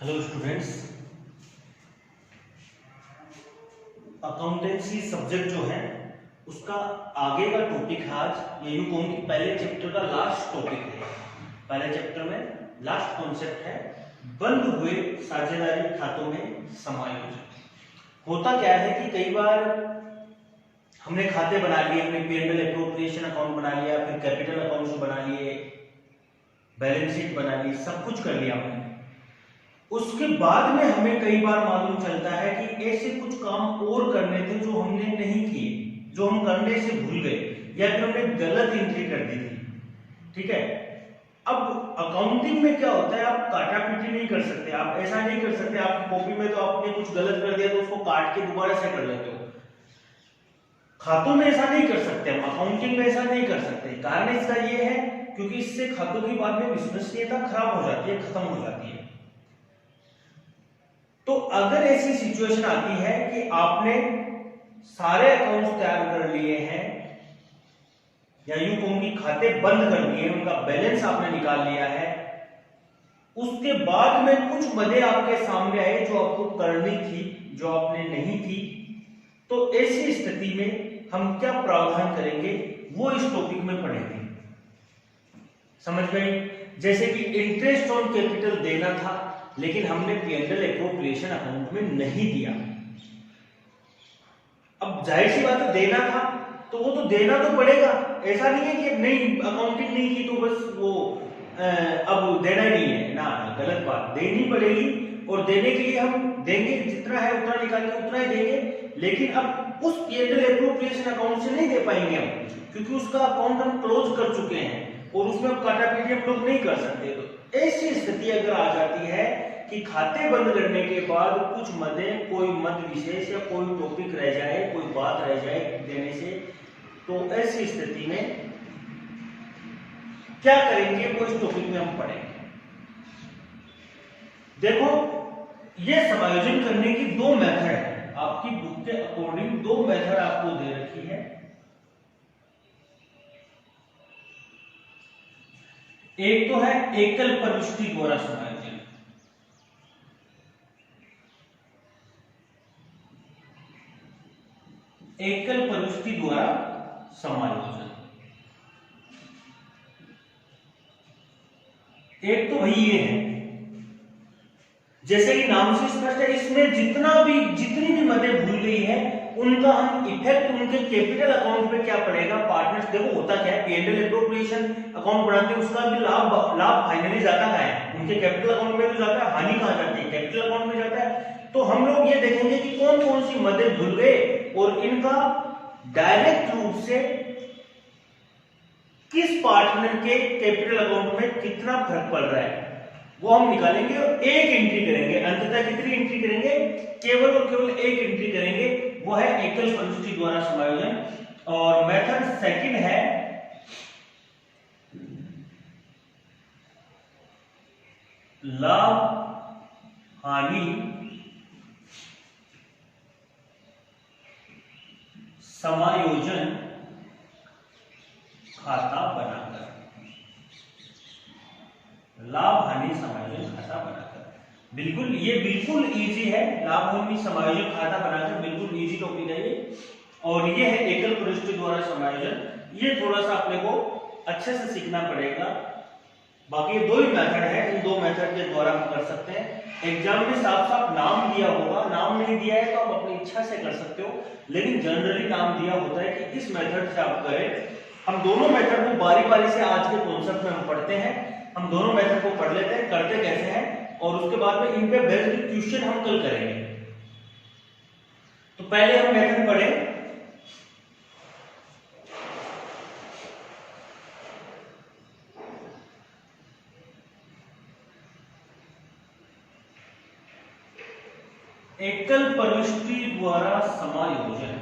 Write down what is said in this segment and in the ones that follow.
Hello students, accountancy subject जो है उसका आगे का टॉपिक है आज। ये यूं कहूं कि पहले चैप्टर का लास्ट टॉपिक है। पहले चैप्टर में लास्ट कॉन्सेप्ट है बंद हुए साझेदारी खातों में समायोजन। होता क्या है कि कई बार हमने खाते बना लिए, हमने P&L एप्रोप्रिएशन अकाउंट बना लिया, फिर कैपिटल अकाउंट्स बना लिए, बैलेंस शीट बना ली, सब कुछ कर लिया हमने। उसके बाद में हमें कई बार मालूम चलता है कि ऐसे कुछ काम और करने थे जो हमने नहीं किए, जो हम करने से भूल गए या फिर हमने गलत एंट्री कर दी थी। ठीक है, अब अकाउंटिंग में क्या होता है, आप काटापीटी नहीं कर सकते, आप ऐसा नहीं कर सकते आपकी कॉपी में तो आपने कुछ गलत कर दिया तो उसको काट के दोबारा से कर लेते हो। खातों में ऐसा नहीं कर सकते हम, अकाउंटिंग में ऐसा नहीं कर सकते। कारण इसका ये है क्योंकि इससे खातों की बाद में विश्वसनीयता खराब हो जाती है, खत्म हो जाती है। तो अगर ऐसी सिचुएशन आती है कि आपने सारे अकाउंट्स तैयार कर लिए हैं या यूं कहूं कि खाते बंद कर दिए, उनका बैलेंस आपने निकाल लिया है, उसके बाद में कुछ मदें आपके सामने आए जो आपको करनी थी, जो आपने नहीं की, तो ऐसी स्थिति में हम क्या प्रावधान करेंगे वो इस टॉपिक में पढ़ेंगे। समझ गई? जैसे कि इंटरेस्ट ऑन कैपिटल देना था लेकिन हमने P&L एप्रोप्रिएशन अकाउंट में नहीं दिया। अब जाहिर सी बात है देना था तो वो तो देना तो पड़ेगा, ऐसा नहीं है कि नहीं अकाउंटिंग नहीं की तो बस वो अब देना ही नहीं है ना, गलत बात। देनी पड़ेगी और देने के लिए हम देंगे, जितना है उतना निकाल के उतना ही देंगे, लेकिन अब उस P&L एप्रोप्रिएशन अकाउंट से नहीं दे पाएंगे हम, क्योंकि उसका अकाउंट हम क्लोज कर चुके हैं और उसमें अब काटापीटी हम लोग नहीं कर सकते। तो ऐसी स्थिति अगर आ जाती है कि खाते बंद करने के बाद कुछ मदें, कोई मद विशेष या कोई टॉपिक रह जाए, कोई बात रह जाए देने से, तो ऐसी स्थिति में क्या करेंगे वो इस टॉपिक में हम पढ़ेंगे। देखो, ये समायोजन करने की दो मेथड है, आपकी बुक के अकॉर्डिंग दो मेथड आपको दे रखी है। एक तो है एकल प्रविष्टि द्वारा समायोजन, एकल प्रविष्टि द्वारा समायोजन। एक तो भाई ये है, जैसे कि नाम से स्पष्ट है, इसमें जितनी भी मदें भूल गई है उनका हम इफेक्ट उनके कैपिटल अकाउंट पे क्या पड़ेगा। पार्टनर्स, देखो होता क्या है, P&L एप्रोप्रिएशन अकाउंट बनाते हैं, उसका भी लाभ फाइनली जाता है उनके कैपिटल अकाउंट में, तो जाता है, हानि कहां जाती है, कैपिटल अकाउंट में जाता है। तो हम लोग ये देखेंगे कि कौन कौन सी मदें भूल गए और इनका डायरेक्ट रूप से किस पार्टनर के कैपिटल अकाउंट में कितना फर्क पड़ रहा है वो हम निकालेंगे और एक एंट्री करेंगे। अंततः कितनी एंट्री करेंगे? केवल और केवल एक एंट्री करेंगे, वो है एकल प्रविष्टि द्वारा समायोजन। और मेथड सेकंड है लाभ हानि समायोजन खाता बनाकर, लाभ हानि समायोजन खाता बनाकर। बिल्कुल इजी है, लाभ हानि समायोजन खाता बनाकर बिल्कुल इजी टॉपिक है ये। और ये है एकल प्रविष्टि द्वारा समायोजन। ये थोड़ा सा अपने को अच्छे से सीखना पड़ेगा। बाकी दो ही मेथड है, इन दो मेथड के द्वारा हम कर सकते हैं। एग्जाम में साफ साफ नाम दिया होगा, नाम नहीं दिया है तो आप अपनी इच्छा से कर सकते हो, लेकिन जनरली नाम दिया होता है कि इस मेथड से आप करें। हम दोनों मेथड को बारी बारी से आज के कॉन्सेप्ट में हम पढ़ते हैं, हम दोनों मेथड को पढ़ लेते हैं, करते कैसे हैं, और उसके बाद में इन पे बेस्ड क्वेश्चन हम कल करेंगे। तो पहले हम मेथड पढ़े। एकल प्रविष्टि द्वारा समायोजन।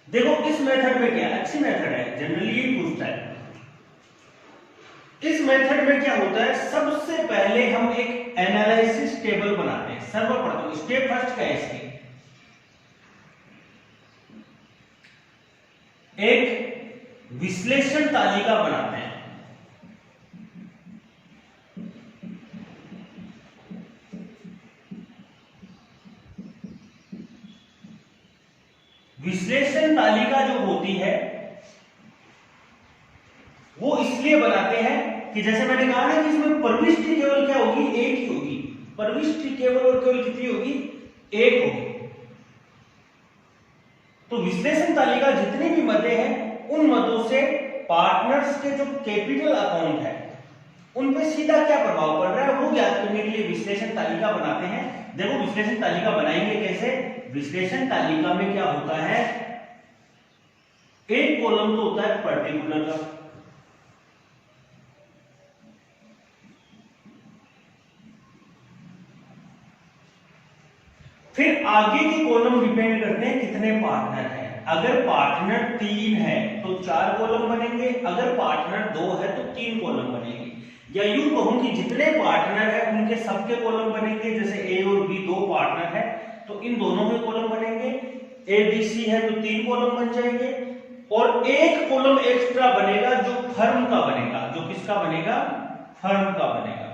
देखो इस मेथड में क्या, अच्छी मेथड है, जनरली यही पूछता है। इस मेथड में क्या होता है, सबसे पहले हम एक एनालिसिस टेबल बनाते हैं। सर्वप्रथम स्टेप फर्स्ट का है इसके, एक विश्लेषण तालिका बनाते हैं। विश्लेषण तालिका जो होती है वो इसलिए बनाते हैं कि जैसे मैंने कहा ना कि इसमें प्रविष्टि केवल क्या होगी, एक ही होगी। प्रविष्टि केवल और केवल कितनी होगी, एक होगी। तो विश्लेषण तालिका जितने भी मदे हैं उन मदों से पार्टनर्स के जो कैपिटल अकाउंट है उन पे सीधा क्या प्रभाव पड़ रहा है वो ज्ञात करने के लिए विश्लेषण तालिका बनाते हैं। देखो विश्लेषण तालिका बनाएंगे कैसे। विश्लेषण तालिका में क्या होता है, एक कॉलम तो होता है पर्टिकुलर का, फिर आगे के कॉलम डिपेंड करते हैं कितने पार्टनर हैं। अगर पार्टनर 3 है तो 4 कॉलम बनेंगे, अगर पार्टनर 2 है तो 3 कॉलम बनेंगे। या यूं कहूं कि जितने पार्टनर है उनके सबके कॉलम बनेंगे। जैसे ए और बी 2 पार्टनर है तो इन दोनों के कॉलम बनेंगे। ए बी सी है तो 3 कॉलम बन जाएंगे और एक कॉलम एक्स्ट्रा बनेगा जो फर्म का बनेगा। जो किसका बनेगा, फर्म का बनेगा।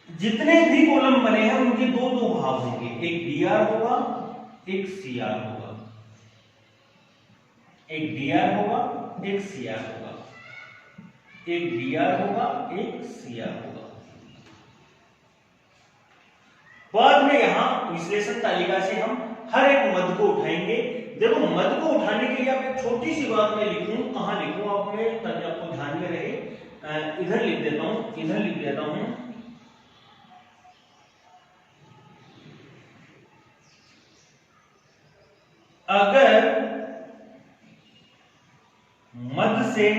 जितने भी कॉलम बने हैं उनके दो भाग होंगे, एक डीआर होगा एक सीआर होगा, एक डीआर होगा एक सीआर होगा, एक डीआर होगा एक सीआर होगा। बाद में यहां विश्लेषण तालिका से हम हर एक मद को उठाएंगे। देखो मद को उठाने के लिए आप एक छोटी सी बात मैं लिखूं, कहां लिखूं आपको ध्यान में रहे, इधर लिख देता हूं, इधर लिख देता हूं। अगर मद से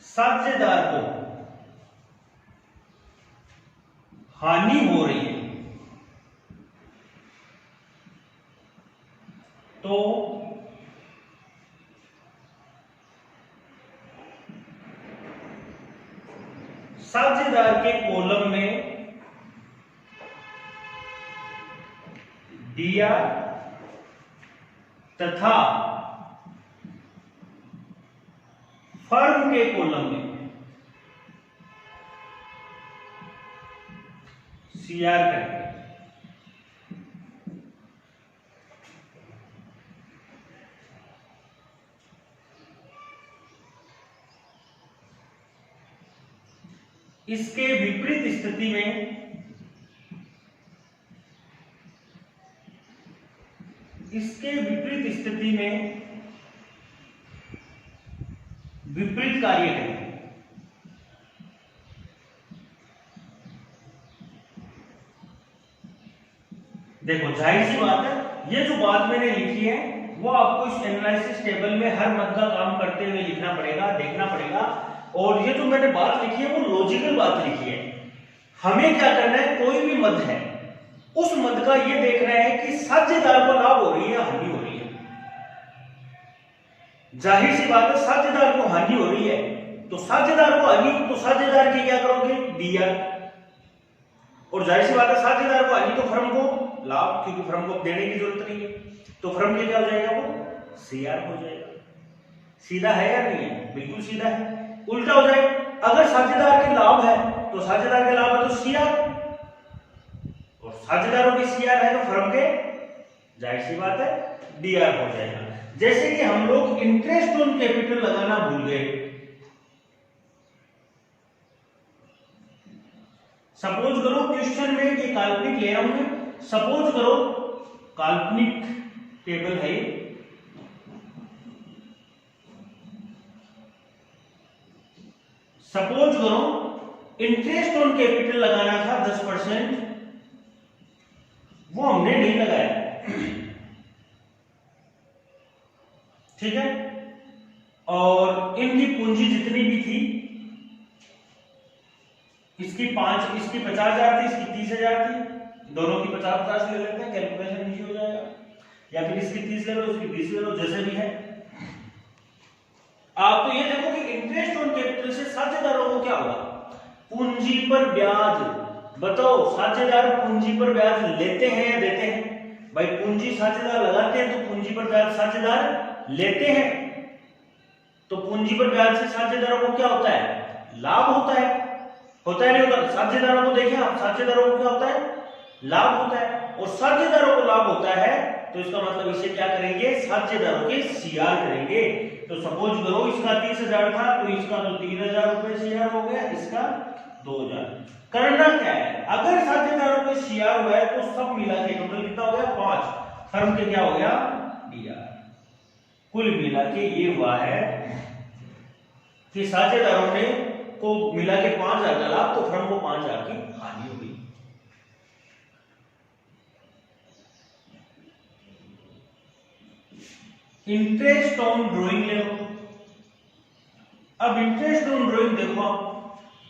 साझेदार को हानि हो रही है तो साझेदार के कॉलम में डीआर तथा फर्म के कॉलम में सीआर करेंगे। इसके विपरीत स्थिति में विपरीत कार्य करेंगे। देखो जाहिर सी बात है, ये जो बात मैंने लिखी है वो आपको इस एनालिसिस टेबल में हर मद का काम करते हुए लिखना पड़ेगा, देखना पड़ेगा। और ये जो मैंने बात लिखी है वो लॉजिकल बात लिखी है। हमें क्या करना है, कोई भी मद है उस मद का ये देखना है कि साझेदार को लाभ हो रही है या हानि हो रही है। जाहिर सी बात है साझेदार को हानि हो रही है तो साझेदार को हानि, तो साझेदार की क्या करोगे, डीआर। और जाहिर सी बात है साझेदार को हानि तो फर्म को लाभ, क्योंकि फर्म को देने की जरूरत नहीं है तो फर्म के क्या हो जाएगा, वो सीआर हो जाएगा। सीधा है या नहीं है, बिल्कुल सीधा है। उल्टा हो जाए, अगर साझेदार के लाभ है तो साझेदार के लाभ है तो सीआर, और साझेदारों की सीआर है तो फर्म के जाहिर सी बात है डीआर हो जाएगा। जैसे कि हम लोग इंटरेस्ट ऑन कैपिटल लगाना भूल गए। सपोज करो क्वेश्चन में ये काल्पनिक ले रहा हूं मैं, सपोज करो काल्पनिक टेबल है, सपोज करो इंटरेस्ट ऑन कैपिटल लगाना था 10%, वो हमने नहीं लगाया, ठीक है। और इनकी पूंजी जितनी भी थी, इसकी 50,000 थी, इसकी 30,000 थी, दोनों की 50-50 ले लेते हैं, कैलकुलेशन इजी हो जाएगा। या फिर इसकी 30 ले लो, इसकी 20 ले लो, जैसे भी है। आप तो ये देखो कि इंटरेस्ट ऑन कैपिटल से साझेदारों को क्या होगा, पूंजी पर ब्याज। बताओ साझेदार पूंजी पर ब्याज लेते हैं या देते हैं, भाई पूंजी साझेदार लगाते हैं तो पूंजी पर ब्याज साझेदार लेते हैं, तो पूंजी पर ब्याज से साझेदारों को क्या होता है, लाभ होता है नहीं होता? साझेदारों को देखें आप, साझेदारों को क्या होता है, लाभ होता है। और साझेदारों को लाभ होता है तो इसका मतलब इसे क्या करेंगे, साझेदारों के सीआर करेंगे। तो सपोज करो इसका 30,000 था तो इसका तो 3,000 रुपए सीआर हो गया, इसका 2,000। करना क्या है, अगर साझेदारों के सीआर हुआ है तो सब मिला के टोटल कितना हो गया, 5। फर्म के क्या हो गया, डीआर। कुल मिला के ये हुआ है कि साझेदारों ने को मिला के 5,000 का लाभ, तो फर्म को 5,000 की हानि हो गई। इंटरेस्ट ऑन ड्रॉइंग ले लो। अब इंटरेस्ट ऑन ड्रॉइंग देखो आप,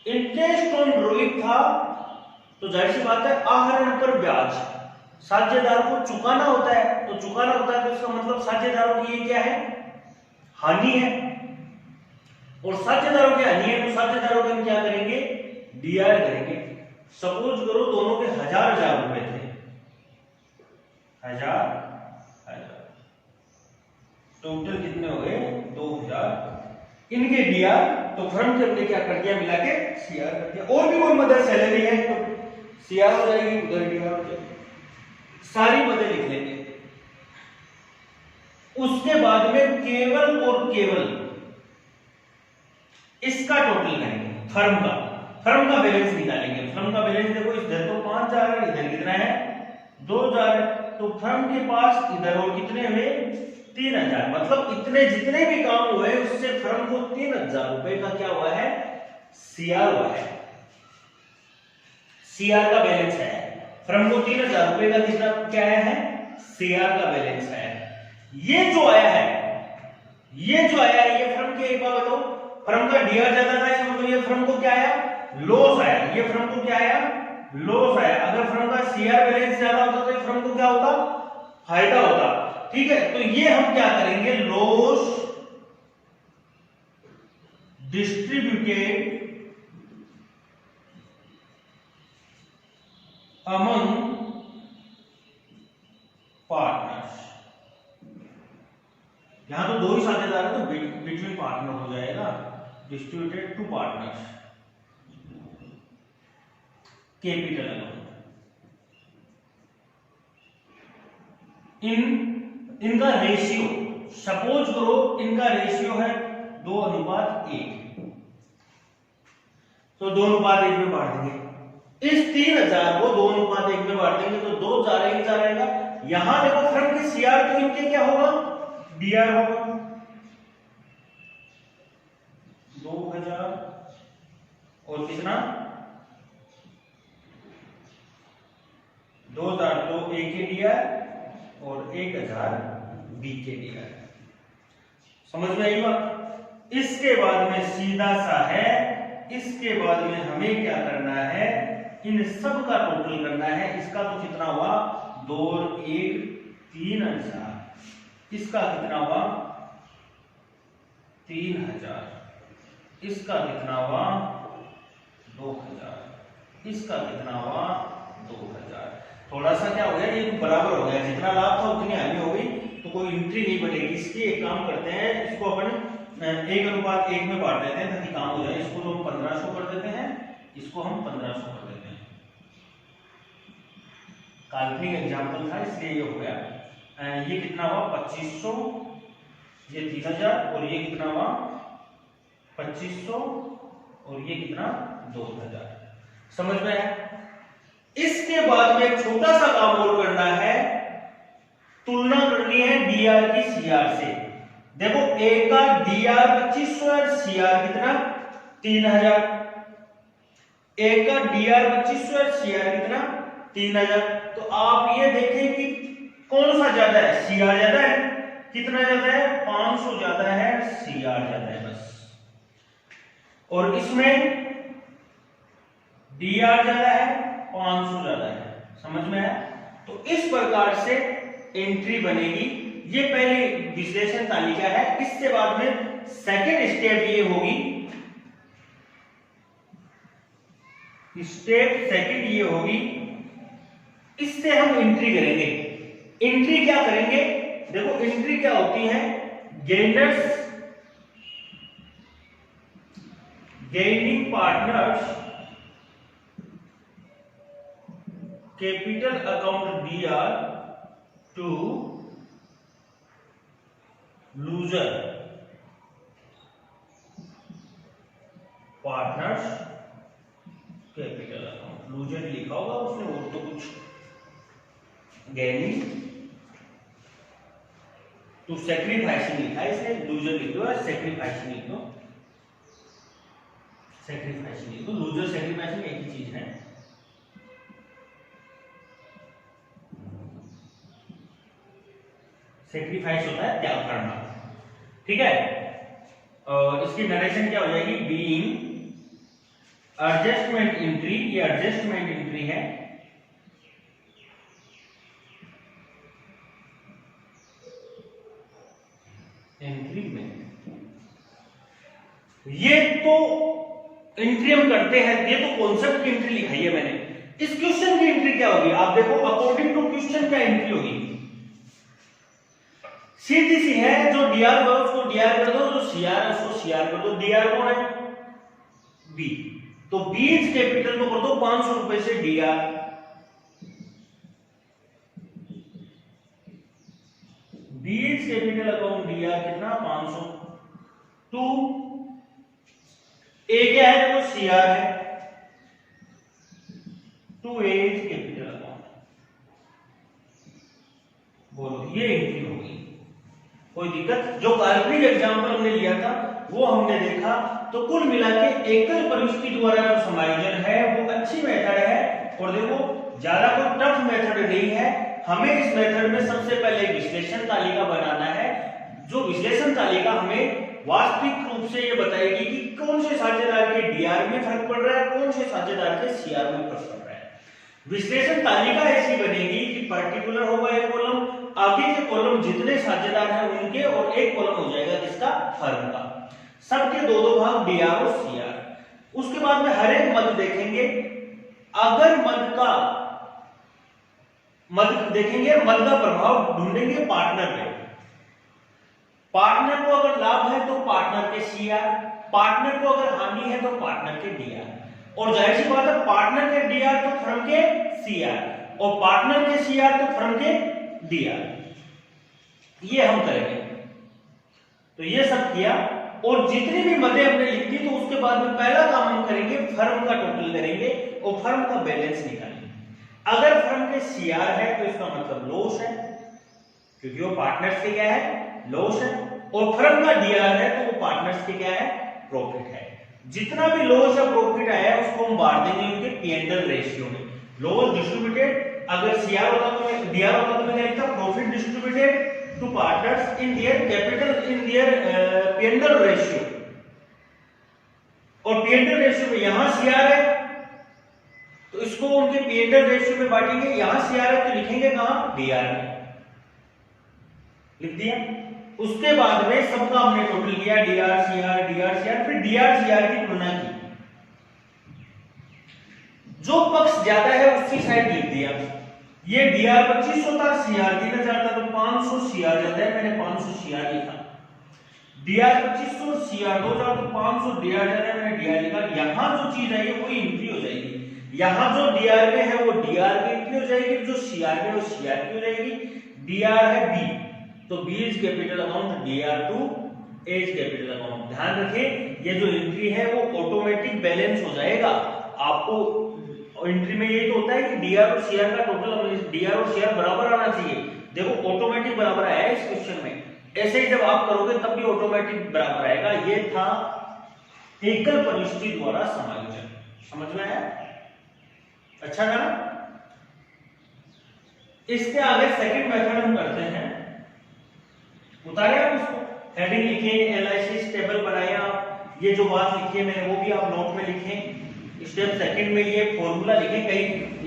इंटरेस्ट ऑन ड्रॉइंग था तो जाहिर सी बात है आहरण पर ब्याज साझेदार को चुकाना होता है, तो चुकाना होता है तो इसका मतलब साझेदारों की ये क्या है, हानि है। और साझेदारों की हानि है तो साझेदारों के हम क्या करेंगे, डीआर करेंगे। सपोज करो दोनों के 1,000 रुपए थे, 1,000 टोटल कितने हो गए, 2,000 इनके डीआर, तो फर्म के हमने क्या कर दिया, मिला के सीआर कर दिया। और भी कोई मदर सैलरी है तो सीआर हो जाएगी, उधर डीआर हो जाएगी, सारी मदद लिख लेंगे। उसके बाद में केवल और केवल इसका टोटल करेंगे, फर्म का बैलेंस निकालेंगे। फर्म का बैलेंस देखो, इधर तो 5,000 है, इधर कितना है, 2,000 है, तो फर्म के पास इधर और कितने हुए, 3,000। मतलब इतने जितने भी काम हुए उससे फर्म को 3,000 रुपए का क्या हुआ है, सीआर हुआ है, सीआर का बैलेंस है। फर्म को 3,000 रुपए का कितना क्या आया है, सीआर का बैलेंस है। ये जो आया है ये फर्म के, एक बार बताओ, फर्म का डीआर ज्यादा था इसका मतलब ये फर्म को क्या आया, लॉस आया। ये फर्म को क्या आया, लॉस आया। अगर फर्म का सीआर बैलेंस ज्यादा होता तो ये फर्म को क्या होता, फायदा होता। ठीक है, तो ये हम क्या करेंगे, लॉस डिस्ट्रीब्यूटेड अमंग पार्टनर्स। यहां तो 2 ही साझेदार है तो बिटवीन पार्टनर हो जाएगा, distributed to partners, capital amount. इनका रेशियो, सपोज करो इनका रेशियो है 2:1, तो 2:1 में बांट देंगे। इस 3,000 को 2:1 में बांट देंगे तो 2 जा रहेगा। यहां देखो फर्म के सीआर तो इनके क्या होगा, डीआर होगा, 2,000 और कितना, 2,000 तो ए के डीआर और 1,000 बी के डीआर। समझ में आई बात? इसके बाद में सीधा सा है, इसके बाद में हमें क्या करना है, इन सब का टोटल करना है। इसका तो कितना हुआ, 2 और 1 3,000, इसका कितना हुआ 3,000, इसका कितना हुआ 2,000, इसका कितना हुआ 2,000। थोड़ा सा क्या हो गया, ये बराबर हो गया, जितना लाभ था उतनी हानि हो गई, तो कोई एंट्री नहीं बनेगी इसकी। एक काम करते हैं, इसको अपन 1:1 में बांट देते हैं ताकि काम हो जाए। इसको तो हम 1,500 कर देते हैं, इसको हम 1,500 कर देते हैं। काल्पनिक एग्जाम्पल था इसलिए ये हो गया। ये कितना हुआ 2,500, ये 3,000 और ये कितना हुआ 2,500 और ये कितना 2,000। समझ में आया? इसके बाद में छोटा सा काम और करना है, तुलना करनी है डीआर की सीआर से। देखो ए का डीआर 2,500 और सीआर कितना 3,000। ए का डीआर 2,500 और सीआर कितना 3,000। तो आप ये देखें कि कौन सा ज्यादा है, सीआर ज्यादा है। कितना ज्यादा है, 500 ज्यादा है, सीआर ज्यादा है बस। और इसमें डीआर ज्यादा है, 500 ज्यादा है। समझ में आया? तो इस प्रकार से एंट्री बनेगी। ये पहले विश्लेषण तालिका है। इसके बाद में सेकंड स्टेप ये होगी, स्टेप सेकंड ये होगी, इससे हम एंट्री करेंगे। एंट्री क्या करेंगे, देखो एंट्री क्या होती है, gaining partners capital account DR to loser partners capital account. Loser लिखा होगा उसने, और तो कुछ गेनिंग टू सैक्रिफाइसिंग लिखा है इसने, लूजर लिख दो, सैक्रिफाइसिंग लिख दो, सैक्रिफाइसिंग लिख दो। लूजर सैक्रिफाइसिंग एक ही चीज है। सैक्रिफाइस होता है त्याग करना, ठीक है। इसकी नरेशन क्या हो जाएगी, बीइंग एडजस्टमेंट एंट्री, ये एडजस्टमेंट एंट्री है, एंट्री में ये तो एंट्री हम करते हैं, ये तो कॉन्सेप्ट की एंट्री लिखाई है मैंने। इस क्वेश्चन की एंट्री क्या होगी, आप देखो अकॉर्डिंग टू क्वेश्चन क्या एंट्री होगी, सीधी सी है, जो डीआर है उसको डीआर कर दो, जो सीआर है उसको सीआर कर दो। डीआर कौन है, बी, तो बीज कैपिटल को कर दो 500 रुपए से डीआर, बीज कैपिटल अकाउंट डीआर कितना 500, टू ए क्या है, देखो सीआर है, टू एज कैपिटल अकाउंट, बोलो ये एंट्री होगी, कोई दिक्कत। जो काल्पनिक एग्जाम्पल हमने लिया था वो हमने देखा, तो कुल मिला के एकल प्रविष्टि द्वारा जो समायोजन है वो अच्छी मेथड है, और देखो ज्यादा कोई टफ मेथड नहीं है। हमें इस मेथड में सबसे पहले विश्लेषण तालिका बनाना है, जो विश्लेषण तालिका हमें वास्तविक रूप से ये बताएगी कि कौन से साझेदार के डीआर में फर्क पड़ रहा है, कौन से साझेदार के सीआर में फर्क पड़ रहा है। विश्लेषण तालिका ऐसी बनेगी कि पर्टिकुलर होगा एक कॉलम, आगे के कॉलम जितने साझेदार हैं उनके, और एक कॉलम हो जाएगा किसका, फर्म का, सबके दो दो भाग डीआर और सीआर। उसके बाद में हर एक मद देखेंगे, अगर मद देखेंगे, मद का प्रभाव ढूंढेंगे पार्टनर पे, पार्टनर को अगर लाभ है तो पार्टनर के सीआर, पार्टनर को अगर हानि है तो पार्टनर के डीआर, और जाहिर सी बात है पार्टनर के डीआर तो फर्म के सीआर, और पार्टनर के सीआर तो फर्म के डीआर, ये हम करेंगे। तो ये सब किया, और जितनी भी मदें हमने लिख दी, तो उसके बाद में पहला काम हम करेंगे फर्म का टोटल करेंगे और फर्म का बैलेंस निकालेंगे। अगर फर्म के सीआर है तो इसका मतलब लॉस है, क्योंकि वो पार्टनर्स के क्या है, लॉस है, और फर्म का डीआर है तो वो पार्टनर्स के क्या है, प्रॉफिट है। जितना भी लॉस या प्रॉफिट आया उसको हम बांट देंगे उनके पी&एल रेशियो में। लॉस डिस्ट्रीब्यूटेड, अगर सीआर होता तो डीआर होता तो मैं क्या लिखता, profit distributed to partners in their capital, in their P and L ratio, और पी&एल रेशियो में यहां सीआर है तो इसको उनके पी&एल रेशियो में बांटेंगे, यहां सीआर है तो लिखेंगे कहां, डीआर में, लिख दिया। उसके बाद में सबका हमने टोटल किया, डीआर सीआर, फिर डीआर सीआर की तुलना की, जो पक्ष ज्यादा है उसकी साइड लिख दिया। ये डीआर 2500 था, सीआर 3000 था, तो 500 सीआर ज्यादा है, मैंने 500 सीआर लिखा। डीआर 2500 सीआर 2000, तो 500 डीआर ज्यादा है, मैंने डीआर लिखा। यहां जो चीज आई है वो एंट्री हो जाएगी, यहां जो डीआर में है वो डीआर की एंट्री हो जाएगी, जो सीआर में वो सीआर की हो जाएगी। डीआर है बी, तो B is capital account, DR to A's capital account. ध्यान रखें ये जो एंट्री है वो ऑटोमेटिक बैलेंस हो जाएगा। आपको एंट्री में ये तो होता है कि डीआर और सीआर का टोटल, डीआर और सीआर बराबर आना चाहिए, देखो ऑटोमेटिक बराबर आया है इस क्वेश्चन में। ऐसे ही जब आप करोगे तब भी ऑटोमेटिक बराबर आएगा। ये था एकल परिस्थिति द्वारा समायोजन, समझ में आया, अच्छा था। इसके आगे सेकंड मेथड हम करते हैं, उतारे आप इसको, हेडिंग लिखे, एनालिसिस टेबल बनाए आप, ये जो बात लिखी है मैंने वो भी आप नोट में लिखें। स्टेप सेकंड में ये फॉर्मूला लिखें, कई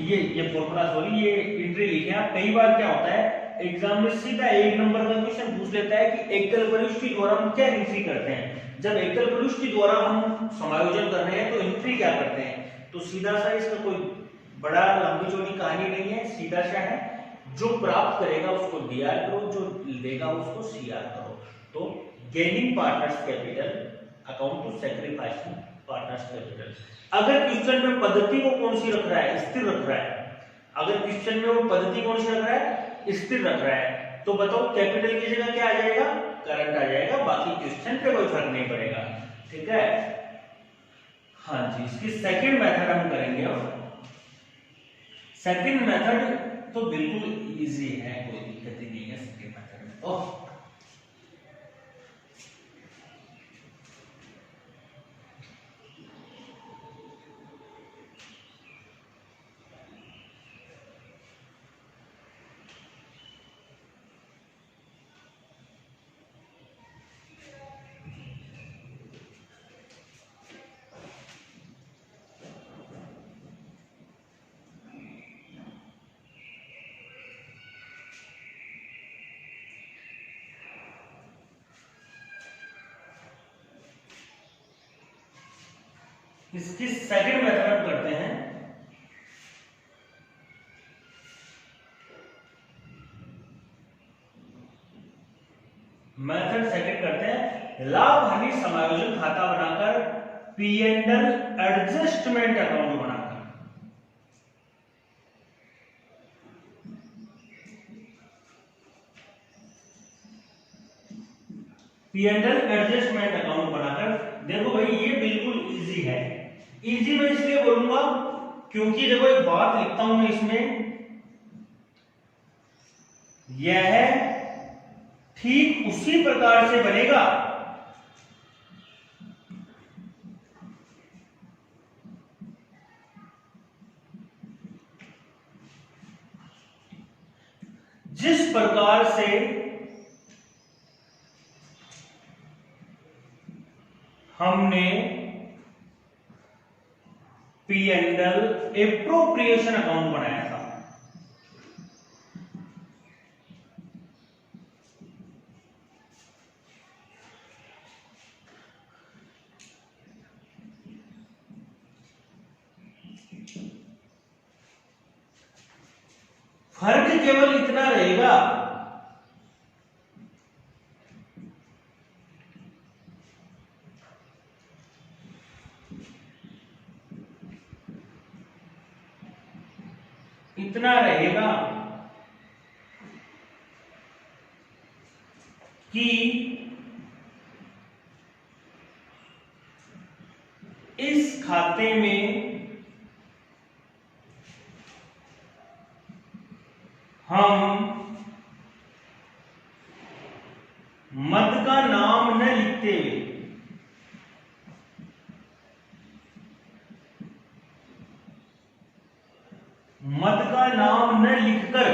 ये फॉर्मूला सॉरी ये एंट्री लिखें आप। कई बार क्या होता है एग्जाम में सीधा एक नंबर का क्वेश्चन पूछ लेता है कि एकल परिस्थिति द्वारा हम क्या एंट्री करते हैं। जब एकल परिस्थिति द्वारा हम समायोजन कर रहे हैं तो एंट्री क्या करते हैं, तो सीधा सा, इसका कोई बड़ा लंबी चौड़ी कहानी नहीं है, सीधा सा है। जो प्राप्त करेगा उसको डीआर करो, जो देगा उसको सीआर करो। तो gaining partners capital account to sacrificing partners capital. अगर क्वेश्चन में पद्धति को कौन सी रख रहा है, स्थिर रख रहा है, अगर क्वेश्चन में वो पद्धति कौन सी रख रहा है, स्थिर रख रहा है, तो बताओ कैपिटल की जगह क्या आ जाएगा, करंट आ जाएगा, बाकी क्वेश्चन पे कोई फर्क नहीं पड़ेगा। ठीक है, हाँ जी। इसकी सेकंड मेथड हम करेंगे। अब सेकंड मेथड तो बिल्कुल इजी है, कोई दिक्कत ही नहीं है सेकंड मेथड में। ओह इसकी सेकंड मेथड करते हैं। मेथड सेकंड करते हैं, लाभ हानि समायोजन खाता बनाकर P and L adjustment account बनाकर। P and L adjustment account बनाकर। देखो भाई ये बिल्कुल इजी है। इजी मैं इसलिए बोलूंगा क्योंकि देखो एक बात लिखता हूं मैं इसमें, यह ठीक उसी प्रकार से बनेगा जिस प्रकार से हमने P and L appropriation account बनाया था। फर्क केवल इतना रहेगा कि इस खाते में हम मद का नाम न लिखते हुए मद का नाम न लिखकर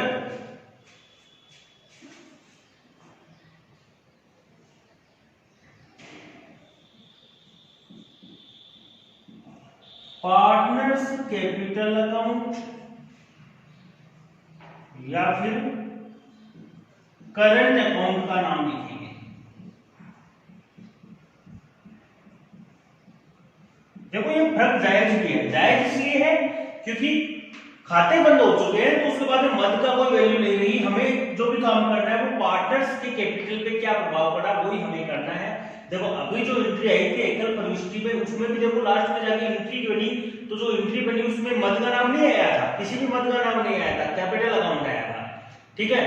पार्टनर्स कैपिटल अकाउंट या फिर करंट अकाउंट का नाम लिखेंगे। देखो ये फर्क जायज भी है। जायज इसलिए है क्योंकि खाते बंद हो चुके हैं, तो उसके बाद में मद का कोई वैल्यू नहीं रही। हमें जो भी काम करना है वो पार्टनर्स के कैपिटल पे क्या प्रभाव पड़ा वही हमें करना है। देखो अभी जो एंट्री आई थी एकल प्रविष्टि पे, उसमें भी देखो लास्ट में जाके एंट्री बनी, तो जो एंट्री बनी उसमें मद का नाम नहीं आया था, किसी भी मद का नाम नहीं आया था, कैपिटल अकाउंट आया था। ठीक है,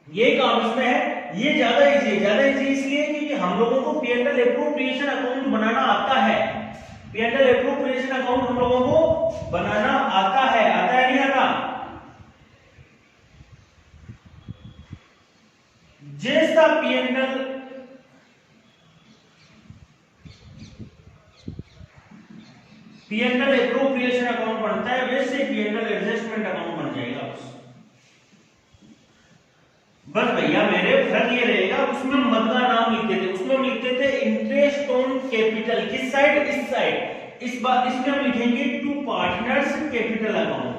ये काम इसमें है। ये ज्यादा इजी इसलिए क्योंकि हम लोगों को P and L appropriation account बनाना आता है। P and L appropriation account हम लोगों को बनाना आता है नहीं आता? जैसा P and L appropriation account बनता है वैसे P and L adjustment account बन जाएगा। बस भैया मेरे फर्क ये रहेगा, उसमें मद का नाम लिखते थे, उसमें हम लिखते थे इंटरेस्ट ऑन कैपिटल, किस साइड, इस साइड। इस बार इसमें हम लिखेंगे टू पार्टनर्स कैपिटल अकाउंट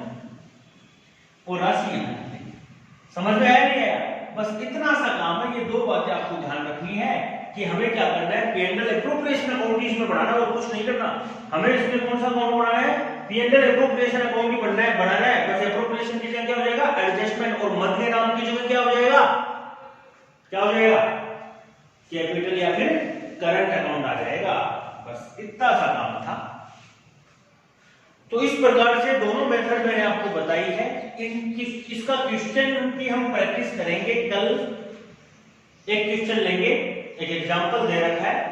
और राशि यहाँ लिखेंगे। समझ में आया नहीं आया? बस इतना सा काम है। ये दो बातें आपको ध्यान रखनी है कि हमें क्या करना है, P and L appropriation account इसमें बढ़ाना और कुछ नहीं करना। हमें इसमें कौन सा अकाउंट बढ़ाना है, पी P&L एप्रोप्रिएशन अकाउंट भी बनाना है, बस एप्रोप्रिएशन की जगह क्या हो जाएगा, एडजस्टमेंट, और मध्य नाम की जगह क्या हो जाएगा, कैपिटल या फिर करंट अकाउंट आ जाएगा। बस इतना सा काम था। तो इस प्रकार से दोनों मेथड मैंने आपको बताई है। इसका क्वेश्चन की हम प्रैक्टिस करेंगे कल। एक क्वेश्चन लेंगे, एक एग्जांपल दे रखा है,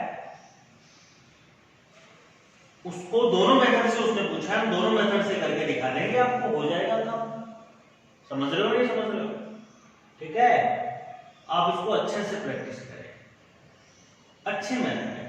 उसको दोनों मेथड से उसने पूछा, हम दोनों मेथड से करके दिखा देंगे, आपको हो जाएगा काम। समझ रहे हो नहीं समझ रहे हो? ठीक है, आप इसको अच्छे से प्रैक्टिस करें, अच्छे मेथड